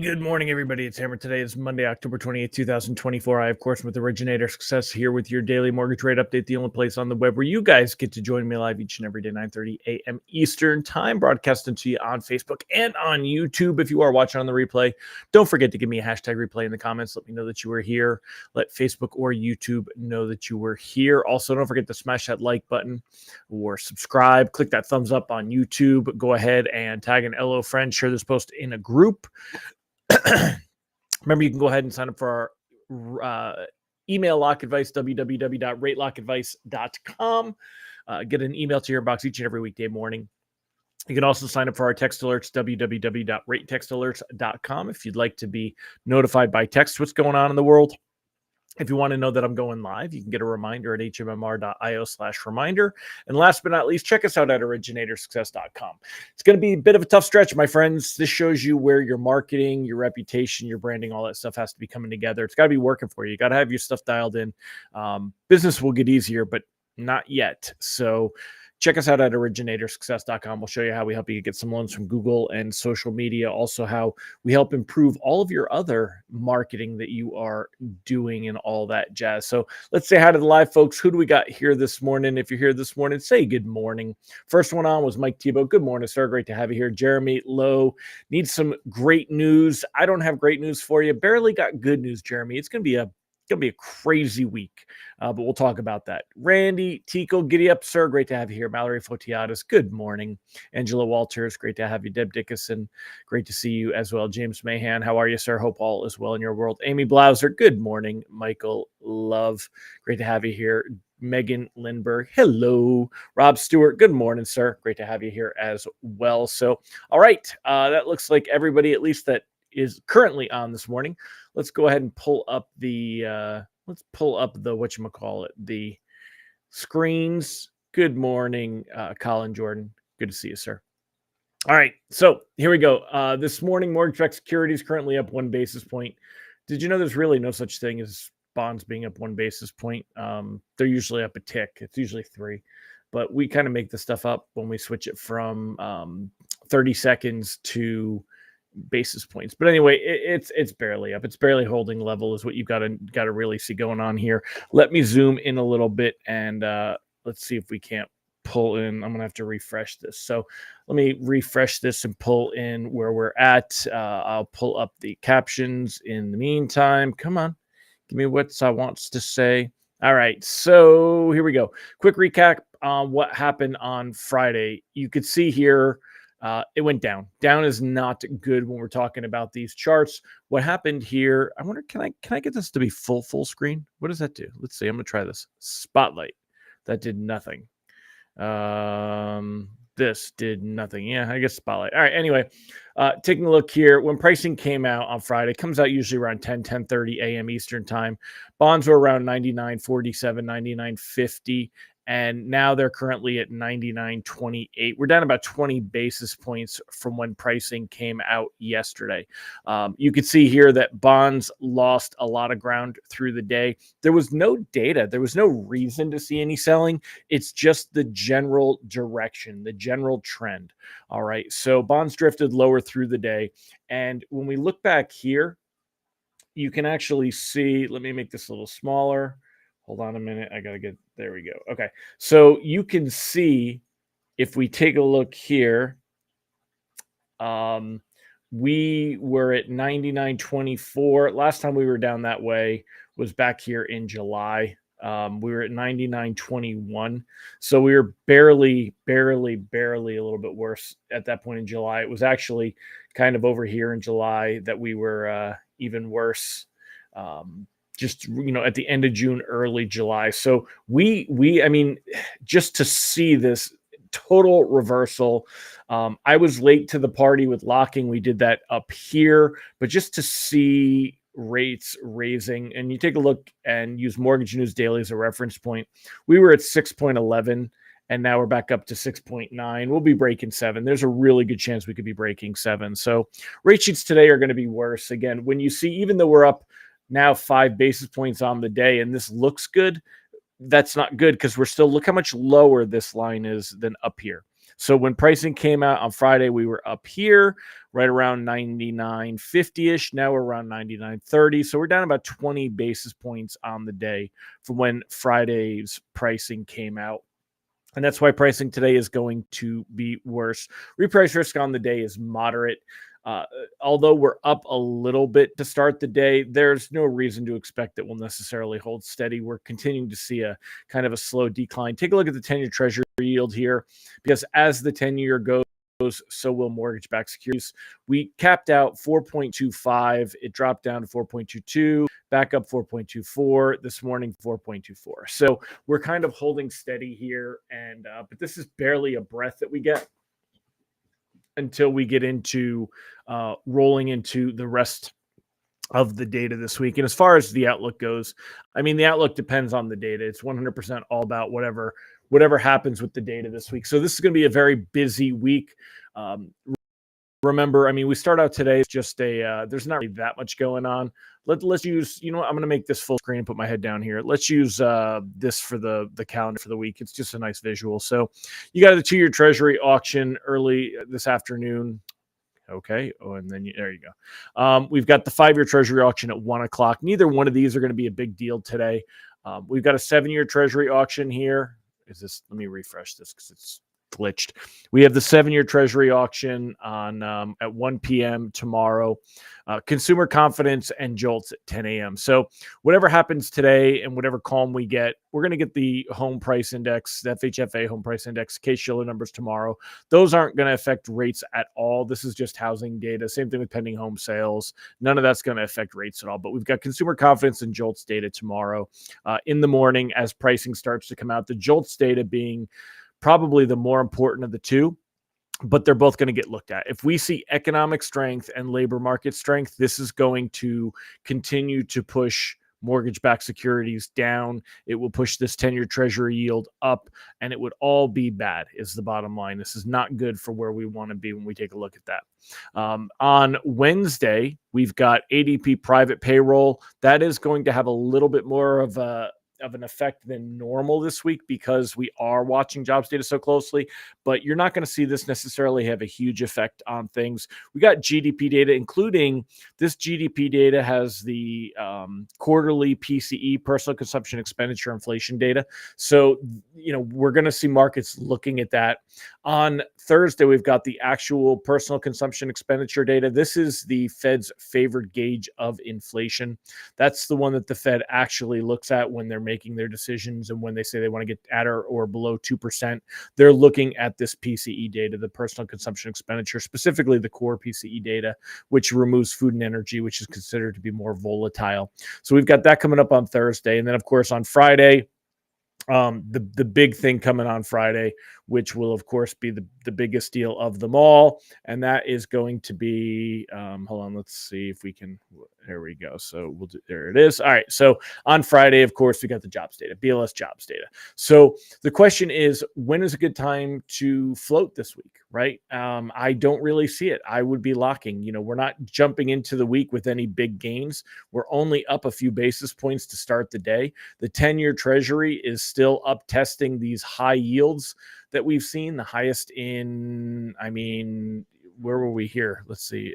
good morning, everybody. It's Hammer. Today is Monday, October 28th, 2024. I, of course, with Originator Success here with your daily mortgage rate update, the only place on the web where you guys get to join me live each and every day, 9:30 a.m. Eastern Time, broadcasting to you on Facebook and on YouTube. If you are watching on the replay, don't forget to give me a hashtag replay in the comments. Let me know that you were here. Let Facebook or YouTube know that you were here. Also, don't forget to smash that like button or subscribe. Click that thumbs up on YouTube. Go ahead and tag an LO friend. Share this post in a group. Remember, you can go ahead and sign up for our email lock advice, www.ratelockadvice.com. Get an email to your inbox each and every weekday morning. You can also sign up for our text alerts, www.ratetextalerts.com, if you'd like to be notified by text what's going on in the world. If you want to know that I'm going live, you can get a reminder at hmmr.io/reminder. And last but not least, check us out at originatorssuccess.com. It's going to be a bit of a tough stretch, my friends. This shows you where your marketing, your reputation, your branding, all that stuff has to be coming together. It's got to be working for you. You got to have your stuff dialed in. Business will get easier, but not yet. So check us out at originatorssuccess.com. We'll show you how we help you get some loans from Google and social media. Also, how we help improve all of your other marketing that you are doing and all that jazz. So let's say hi to the live folks. Who do we got here this morning? If you're here this morning, say good morning. First one on was Mike Tebow. Good morning, sir. Great to have you here. Jeremy Lowe needs some great news. I don't have great news for you. Barely got good news, Jeremy. It's going to be a crazy week, but we'll talk about that. Randy Tico, giddy up, sir. Great to have you here. Mallory Fotiadis, good morning. Angela Walters, great to have you. Deb Dickinson, great to see you as well. James Mahan, how are you, sir? Hope all is well in your world. Amy Blauser, good morning. Michael Love, great to have you here. Megan Lindberg, hello. Rob Stewart, good morning, sir. Great to have you here as well. So, all right, that looks like everybody, at least that is currently on this morning. Let's go ahead and pull up the the screens. Good morning, Colin Jordan. Good to see you, sir. All right, so here we go. This morning, mortgage-backed securities currently up 1 basis point. Did you know there's really no such thing as bonds being up 1 basis point? They're usually up a tick. It's usually 3, but we kind of make the stuff up when we switch it from 30 seconds to basis points. But anyway, it's barely up. It's barely holding level is what you've got to really see going on here. Let me zoom in a little bit and let's see if we can't pull in. I'm gonna have to refresh this. So let me refresh this and pull in where we're at. I'll pull up the captions in the meantime. Come on, give me what I wants to say. All right, so here we go. Quick recap on what happened on Friday. You could see here it went down. Down is not good when we're talking about these charts. What happened here? I wonder, can I get this to be full screen? What does that do? Let's see. I'm gonna try this. Spotlight. That did nothing. This did nothing. Yeah, I guess spotlight. All right. Anyway, taking a look here. When pricing came out on Friday, it comes out usually around 10:30 a.m. Eastern time. Bonds were around 99.47, 99.50. And now they're currently at 99.28. We're down about 20 basis points from when pricing came out yesterday. You can see here that bonds lost a lot of ground through the day. There was no data. There was no reason to see any selling. It's just the general direction, the general trend. All right. So bonds drifted lower through the day. And when we look back here, you can actually see, let me make this a little smaller. Hold on a minute. I got to get, there we go. Okay. So you can see if we take a look here, we were at 99.24. Last time we were down that way was back here in July. We were at 99.21. So we were barely a little bit worse at that point in July. It was actually kind of over here in July that we were even worse. Just, at the end of June, early July. So I mean, just to see this total reversal, I was late to the party with locking. We did that up here, but just to see rates raising, and you take a look and use Mortgage News Daily as a reference point, we were at 6.11 and now we're back up to 6.9. We'll be breaking 7. There's a really good chance we could be breaking 7. So rate sheets today are going to be worse. Again, when you see, even though we're up now 5 basis points on the day, and this looks good, that's not good because we're still, look how much lower this line is than up here. So when pricing came out on Friday, we were up here right around 99.50-ish. Now we're around 99.30. So we're down about 20 basis points on the day from when Friday's pricing came out. And that's why pricing today is going to be worse. Reprice risk on the day is moderate. Although we're up a little bit to start the day, there's no reason to expect that we'll necessarily hold steady. We're continuing to see a kind of a slow decline. Take a look at the 10-year Treasury yield here, because as the 10-year goes, so will mortgage-backed securities. We capped out 4.25. It dropped down to 4.22, back up 4.24 this morning, 4.24. So we're kind of holding steady here, and but this is barely a breath that we get until we get into rolling into the rest of the data this week. And as far as the outlook goes, I mean, the outlook depends on the data. It's 100% all about whatever happens with the data this week. So this is going to be a very busy week. Remember, I mean, we start out today. It's just there's not really that much going on. Let's use, I'm going to make this full screen and put my head down here. Let's use this for the calendar for the week. It's just a nice visual. So you got the 2-year Treasury auction early this afternoon. Okay. Oh, and then there you go. We've got the 5-year Treasury auction at 1:00. Neither one of these are going to be a big deal today. We've got a 7-year Treasury auction here. Let me refresh this because it's glitched. We have the 7-year Treasury auction on at 1 p.m. tomorrow. Consumer confidence and JOLTS at 10 a.m. So whatever happens today and whatever calm we get, we're going to get the home price index, the FHFA home price index, Case-Shiller numbers tomorrow. Those aren't going to affect rates at all. This is just housing data. Same thing with pending home sales. None of that's going to affect rates at all. But we've got consumer confidence and JOLTS data tomorrow in the morning as pricing starts to come out. The JOLTS data being probably the more important of the two, but they're both going to get looked at. If we see economic strength and labor market strength, this is going to continue to push mortgage-backed securities down. It will push this 10-year Treasury yield up, and it would all be bad is the bottom line. This is not good for where we want to be when we take a look at that. On Wednesday, we've got ADP private payroll. That is going to have a little bit more of an effect than normal this week because we are watching jobs data so closely, but you're not going to see this necessarily have a huge effect on things. We got GDP data, including this GDP data has the quarterly PCE, personal consumption expenditure inflation data. So, we're going to see markets looking at that. On Thursday, we've got the actual personal consumption expenditure data. This is the Fed's favored gauge of inflation. That's the one that the Fed actually looks at when they're making their decisions and when they say they want to get at or below 2%. They're looking at this PCE data, the personal consumption expenditure, specifically the core PCE data, which removes food and energy, which is considered to be more volatile. So we've got that coming up on Thursday. And then, of course, on Friday, the big thing coming on Friday, which will of course be the biggest deal of them all, and that is going to be hold on, let's see if we can, there we go. So we'll do, there it is. All right, so on Friday, of course, we got the jobs data, BLS jobs data. So the question is, when is a good time to float this week, right? I don't really see it. I would be locking. We're not jumping into the week with any big gains. We're only up a few basis points to start the day. The 10-year Treasury is still up testing these high yields that we've seen, the highest in, where were we here? Let's see.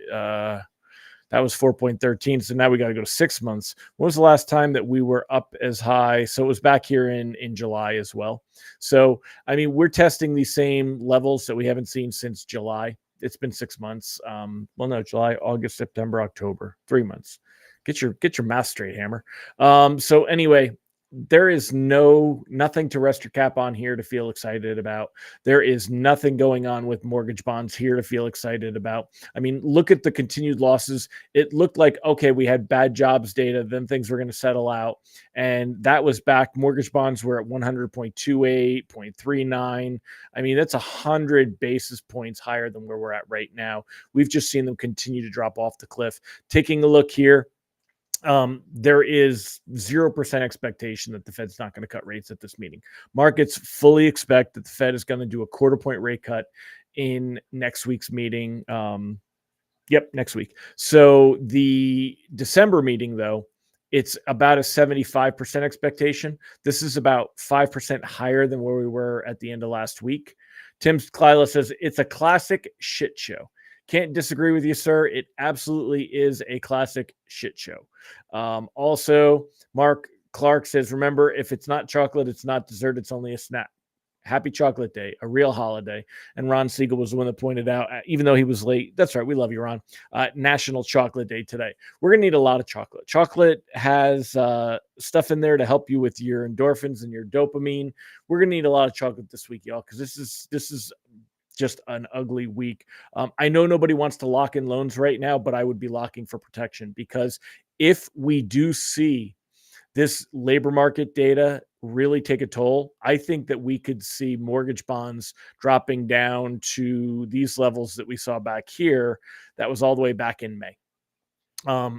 That was 4.13. So now we got to go to 6 months. When was the last time that we were up as high? So it was back here in July as well. So, we're testing the same levels that we haven't seen since July. It's been 6 months. July, August, September, October, 3 months. Get your math straight, Hammer. So anyway, there is nothing to rest your cap on here to feel excited about. There is nothing going on with mortgage bonds here to feel excited about. Look at the continued losses. It looked like, okay, we had bad jobs data, then things were going to settle out. And that was back. Mortgage bonds were at 100.28, 0.39. That's 100 basis points higher than where we're at right now. We've just seen them continue to drop off the cliff. Taking a look here, there is 0% expectation that the Fed's not going to cut rates at this meeting. Markets fully expect that the Fed is going to do a 1/4 point rate cut in next week's meeting. Next week. So the December meeting, though, it's about a 75% expectation. This is about 5% higher than where we were at the end of last week. Tim Klyla says it's a classic shit show. Can't disagree with you, sir. It absolutely is a classic shit show. Also, Mark Clark says, remember, if it's not chocolate, it's not dessert, it's only a snack. Happy Chocolate Day, a real holiday. And Ron Siegel was the one that pointed out, even though he was late, that's right, we love you, Ron, National Chocolate Day today. We're going to need a lot of chocolate. Chocolate has stuff in there to help you with your endorphins and your dopamine. We're going to need a lot of chocolate this week, y'all, because this is just an ugly week. I know nobody wants to lock in loans right now, but I would be locking for protection, because if we do see this labor market data really take a toll, I think that we could see mortgage bonds dropping down to these levels that we saw back here. That was all the way back in May.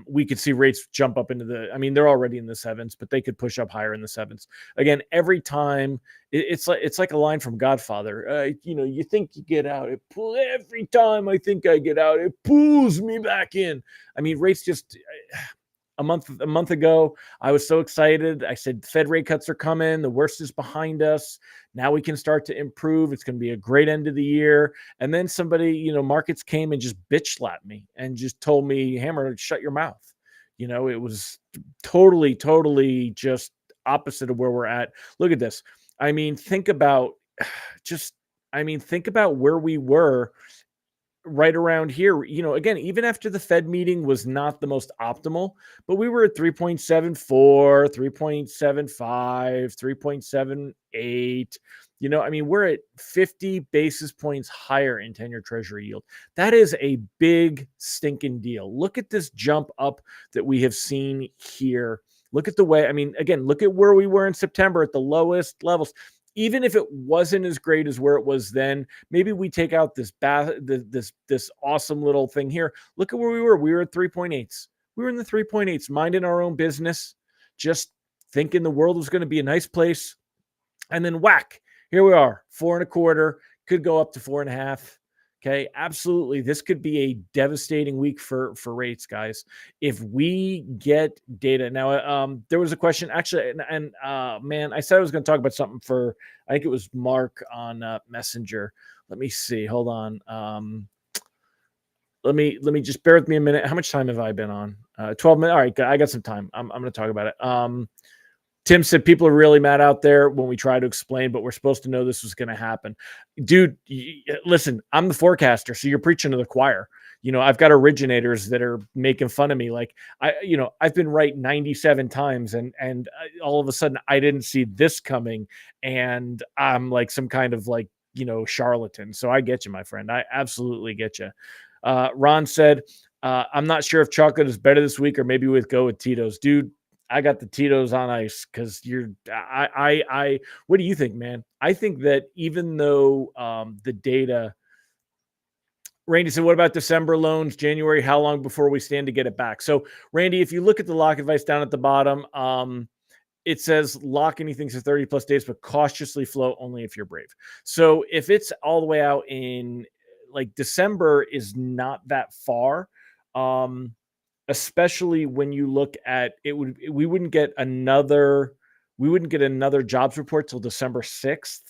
We could see rates jump up into they're already in the sevens, but they could push up higher in the sevens. Again, every time it's like a line from Godfather. You think you get out, every time I think I get out, it pulls me back in. Rates just a month ago, I was so excited. I said, Fed rate cuts are coming. The worst is behind us. Now we can start to improve. It's going to be a great end of the year. And then somebody, markets came and just bitch slapped me and just told me, Hammer, shut your mouth. It was totally just opposite of where we're at. Look at this. Think about where we were right around here. Again, even after the Fed meeting was not the most optimal, but we were at 3.74, 3.75, 3.78. We're at 50 basis points higher in 10-year Treasury yield. That is a big stinking deal. Look at this jump up that we have seen here. Look at the way, again, look at where we were in September at the lowest levels. Even if it wasn't as great as where it was then, maybe we take out this awesome little thing here. Look at where we were. We were at 3.8s. We were in the 3.8s, minding our own business, just thinking the world was going to be a nice place. And then whack, here we are, 4.25, could go up to 4.5. Okay, absolutely. This could be a devastating week for rates, guys. If we get data now, there was a question actually, and man, I said I was going to talk about something for, I think it was Mark on Messenger. Let me see. Hold on. Let me just bear with me a minute. How much time have I been on? 12 minutes. All right, I got some time. I'm going to talk about it. Tim said people are really mad out there when we try to explain, but we're supposed to know this was going to happen. Dude, listen, I'm the forecaster, so you're preaching to the choir. I've got originators that are making fun of me. Like I've been right 97 times and all of a sudden I didn't see this coming and I'm like some kind of charlatan. So I get you, my friend. I absolutely get you. Ron said, I'm not sure if chocolate is better this week or maybe go with Tito's. Dude, I got the Tito's on ice because what do you think, man? I think that even though the data, Randy said, what about December loans, January? How long before we stand to get it back? So Randy, if you look at the lock advice down at the bottom, it says lock anything for 30 plus days, but cautiously float only if you're brave. So if it's all the way out in December is not that far. Especially when you look at it, we wouldn't get another jobs report till December 6th.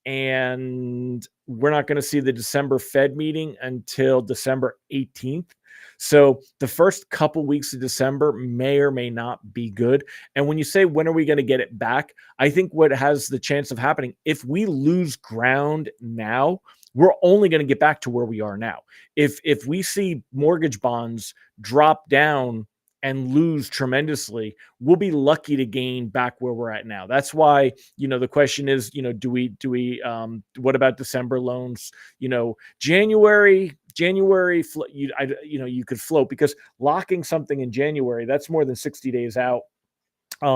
And we're not going to see the December Fed meeting until December 18th. So the first couple weeks of December may or may not be good. And when you say, when are we going to get it back? I think what has the chance of happening, if we lose ground now, we're only going to get back to where we are now. If we see mortgage bonds drop down and lose tremendously, we'll be lucky to gain back where we're at now. That's why, the question is, do we what about December loans? January, you could float because locking something in January, that's more than 60 days out. I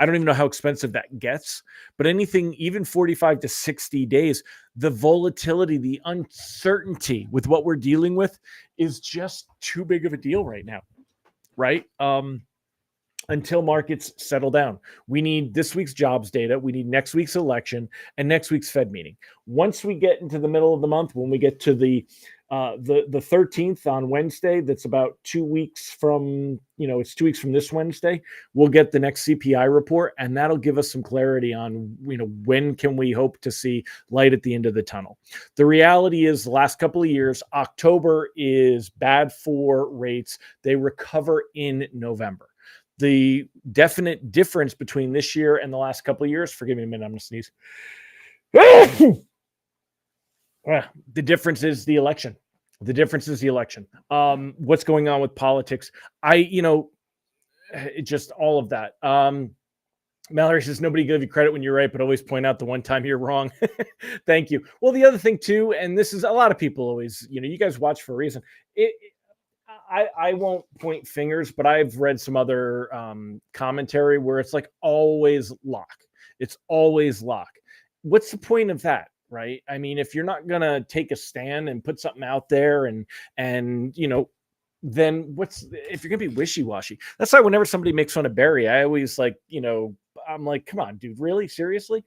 don't even know how expensive that gets, but anything, even 45 to 60 days, the volatility, the uncertainty with what we're dealing with is just too big of a deal right now. Right. Until markets settle down, we need this week's jobs data. We need next week's election and next week's Fed meeting. Once we get into the middle of the month, when we get to the The 13th on Wednesday, that's about 2 weeks from, it's 2 weeks from this Wednesday, we'll get the next CPI report, and that'll give us some clarity on, when can we hope to see light at the end of the tunnel. The reality is the last couple of years, October is bad for rates. They recover in November. The definite difference between this year and the last couple of years, forgive me a minute, I'm going to sneeze. The difference is the election. What's going on with politics? Just all of that. Mallory says, nobody give you credit when you're right, but always point out the one time you're wrong. Thank you. Well, the other thing too, and this is a lot of people always, you guys watch for a reason. I won't point fingers, but I've read some other commentary where it's like always lock. It's always lock. What's the point of that? Right. I mean, if you're not going to take a stand and put something out there and, then if you're going to be wishy-washy? That's why whenever somebody makes fun of Barry, I always I'm like, come on, dude, really? Seriously?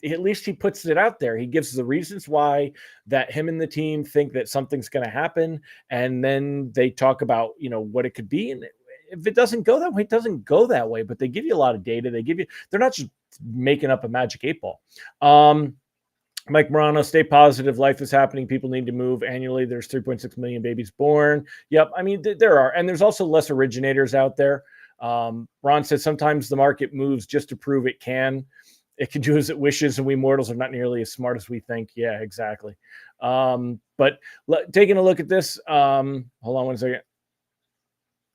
At least he puts it out there. He gives the reasons why that him and the team think that something's going to happen. And then they talk about, what it could be. And if it doesn't go that way, it doesn't go that way, but they give you a lot of data. They're not just making up a magic 8-ball. Mike Morano, stay positive. Life is happening. People need to move annually. There's 3.6 million babies born. Yep. I mean, there are, and there's also less originators out there. Ron says sometimes the market moves just to prove it can. It can do as it wishes, and we mortals are not nearly as smart as we think. Yeah, exactly. But taking a look at this, hold on one second.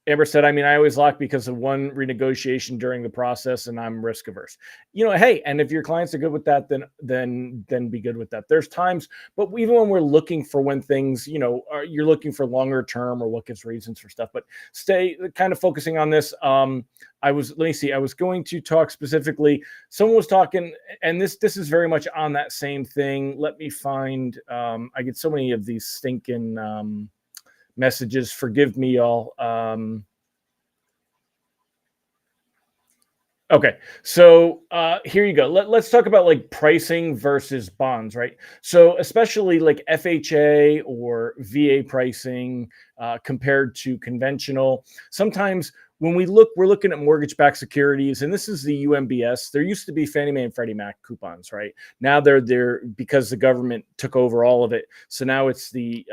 Amber said, I mean, I always lock because of one renegotiation during the process, and I'm risk averse. Hey, and if your clients are good with that, then be good with that. There's times, but even when we're looking for when things, you're looking for longer term or what gives reasons for stuff, but stay kind of focusing on this. I was going to talk specifically. Someone was talking, and this is very much on that same thing. Let me find, I get so many of these stinking, messages. Forgive me, y'all. Okay, so here you go. Let's talk about like pricing versus bonds, right? So especially like FHA or VA pricing compared to conventional. Sometimes when we're looking at mortgage-backed securities, and this is the UMBS. There used to be Fannie Mae and Freddie Mac coupons, right? Now they're there because the government took over all of it. So now it's the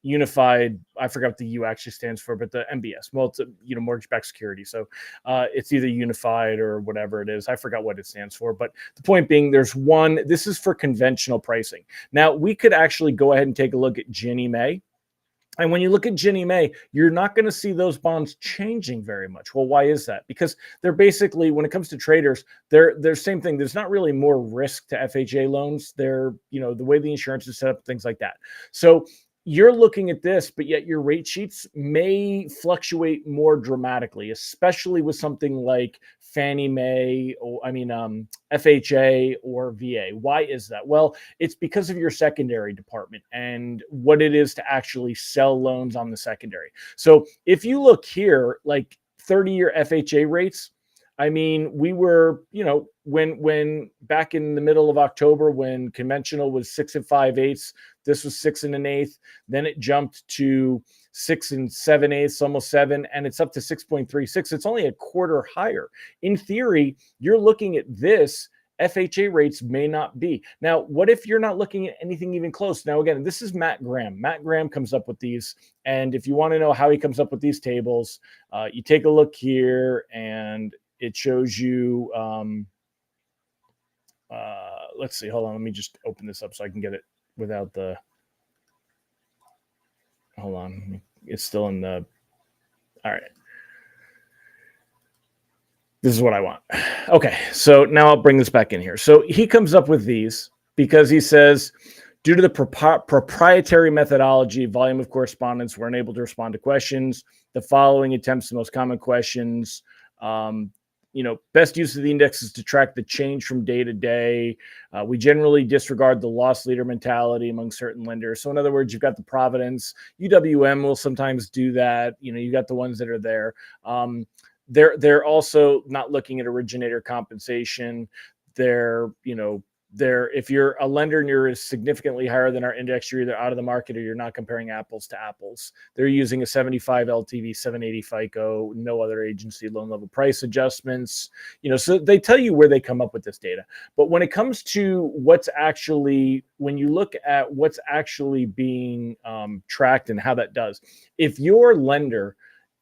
unified, I forgot what the U actually stands for, but the MBS, well, it's mortgage-backed security. So it's either unified or whatever it is. I forgot what it stands for, but the point being, this is for conventional pricing. Now we could actually go ahead and take a look at Ginnie Mae. And when you look at Ginnie Mae, you're not going to see those bonds changing very much. Well, why is that? Because they're basically, when it comes to traders, they're same thing. There's not really more risk to FHA loans. They're, the way the insurance is set up, things like that. So you're looking at this, but yet your rate sheets may fluctuate more dramatically, especially with something like Fannie Mae or FHA or VA. Why is that? Well, it's because of your secondary department and what it is to actually sell loans on the secondary. So if you look here, like 30-year FHA rates, I mean, we were, when back in the middle of October, when conventional was 6 5/8, this was 6 1/8. Then it jumped to 6 7/8, almost 7, and it's up to 6.36. It's only a quarter higher. In theory, you're looking at this. FHA rates may not be. Now, what if you're not looking at anything even close? Now, again, this is Matt Graham. Matt Graham comes up with these. And if you want to know how he comes up with these tables, you take a look here and it shows you, let's see, hold on. Let me just open this up so I can get it without the, hold on. It's still in the, all right. This is what I want. Okay, so now I'll bring this back in here. So he comes up with these because he says, due to the proprietary methodology, volume of correspondence, we're unable to respond to questions. The following attempts the most common questions. Best use of the index is to track the change from day to day. We generally disregard the loss leader mentality among certain lenders. So in other words, you've got the Providence, UWM will sometimes do that. You got the ones that are there. They're also not looking at originator compensation. They're, if you're a lender and you're significantly higher than our index, you're either out of the market or you're not comparing apples to apples. They're using a 75 LTV, 780 FICO, no other agency loan level price adjustments. So they tell you where they come up with this data. But when it comes to when you look at what's actually being tracked and how that does, if your lender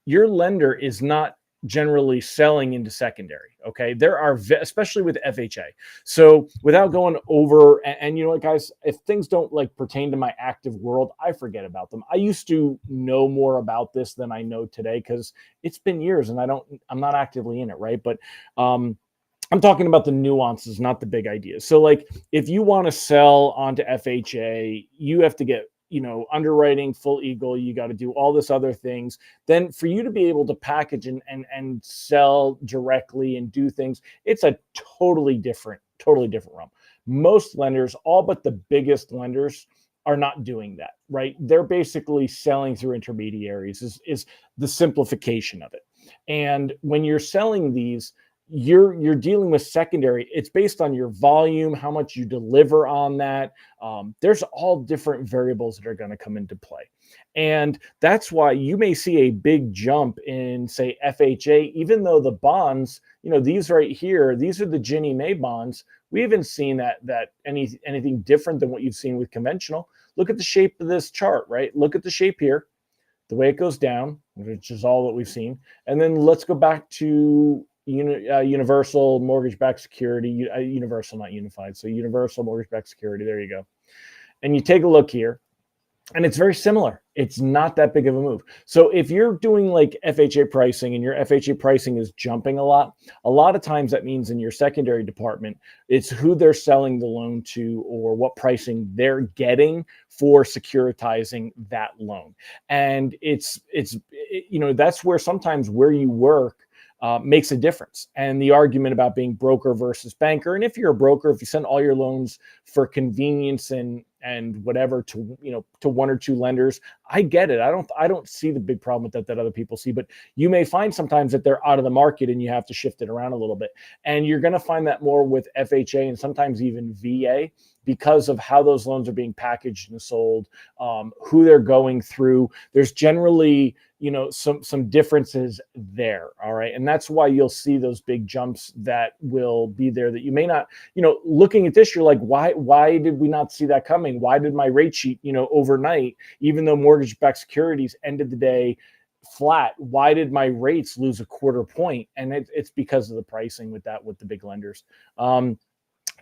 is not generally selling into secondary. Okay. There are, especially with FHA. So without going over, and you know what, guys, if things don't like pertain to my active world, I forget about them. I used to know more about this than I know today because it's been years and I'm not actively in it. Right. But, I'm talking about the nuances, not the big ideas. So like if you want to sell onto FHA, you have to get, underwriting full Eagle, you got to do all this other things. Then for you to be able to package and sell directly and do things, it's a totally different realm. Most lenders, all but the biggest lenders, are not doing that, right? They're basically selling through intermediaries is the simplification of it. And when you're selling these, you're dealing with secondary. It's based on your volume, how much you deliver on that. There's all different variables that are going to come into play. And that's why you may see a big jump in, say, FHA, even though the bonds, these right here, these are the Ginnie Mae bonds. We haven't seen that anything different than what you've seen with conventional. Look at the shape of this chart, right? Look at the shape here, the way it goes down, which is all that we've seen. And then let's go back to universal mortgage-backed security, universal, not unified. So universal mortgage-backed security. There you go. And you take a look here, and it's very similar. It's not that big of a move. So if you're doing like FHA pricing and your FHA pricing is jumping a lot of times that means in your secondary department, it's who they're selling the loan to or what pricing they're getting for securitizing that loan. And it's that's where sometimes where you work makes a difference. And the argument about being broker versus banker. And if you're a broker, if you send all your loans for convenience and whatever to one or two lenders, I get it. I don't see the big problem with that other people see, but you may find sometimes that they're out of the market and you have to shift it around a little bit. And you're going to find that more with FHA and sometimes even VA because of how those loans are being packaged and sold, who they're going through. There's generally, some differences there. All right. And that's why you'll see those big jumps that will be there that you may not, looking at this, you're like, why did we not see that coming? Why did my rate sheet, overnight, even though mortgage-backed securities ended the day flat, why did my rates lose a quarter point? And it's because of the pricing with the big lenders.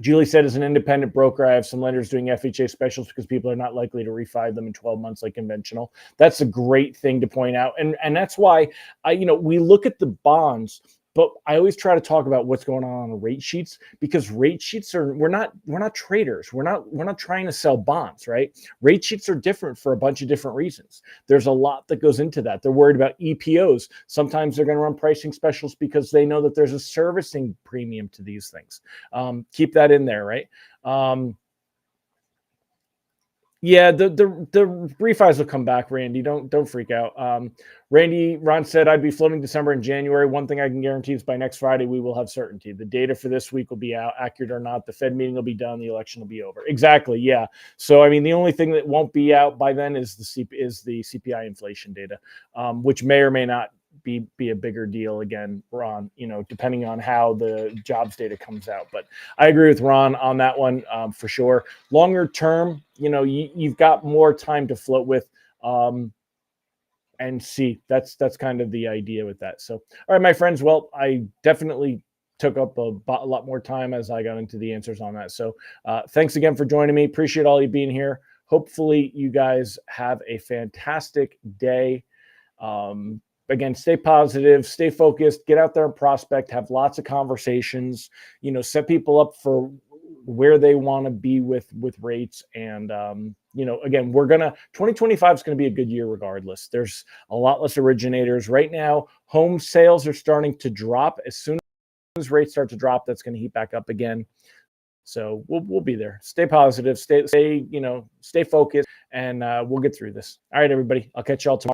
Julie said, as an independent broker, I have some lenders doing FHA specials because people are not likely to refi them in 12 months like conventional. That's a great thing to point out. And that's why we look at the bonds, but I always try to talk about what's going on rate sheets, because rate sheets we're not traders. We're not trying to sell bonds, right? Rate sheets are different for a bunch of different reasons. There's a lot that goes into that. They're worried about EPOs. Sometimes they're going to run pricing specials because they know that there's a servicing premium to these things. Keep that in there, right? Yeah, the refis will come back, Randy. Don't freak out. Ron said, I'd be floating December and January. One thing I can guarantee is by next Friday, we will have certainty. The data for this week will be out, accurate or not. The Fed meeting will be done. The election will be over. Exactly. Yeah. So, I mean, the only thing that won't be out by then is the CPI inflation data, which may or may not be a bigger deal again, Ron, depending on how the jobs data comes out. But I agree with Ron on that one for sure. Longer term, you've got more time to float with and see. That's kind of the idea with that. So, all right, my friends, well, I definitely took up a lot more time as I got into the answers on that. So thanks again for joining me. Appreciate all you being here. Hopefully you guys have a fantastic day. Again, stay positive, stay focused, get out there and prospect, have lots of conversations, set people up for where they want to be with rates. And, again, 2025 is going to be a good year regardless. There's a lot less originators right now. Home sales are starting to drop. As soon as rates start to drop, that's going to heat back up again. So we'll be there. Stay positive, stay focused, and we'll get through this. All right, everybody. I'll catch y'all tomorrow.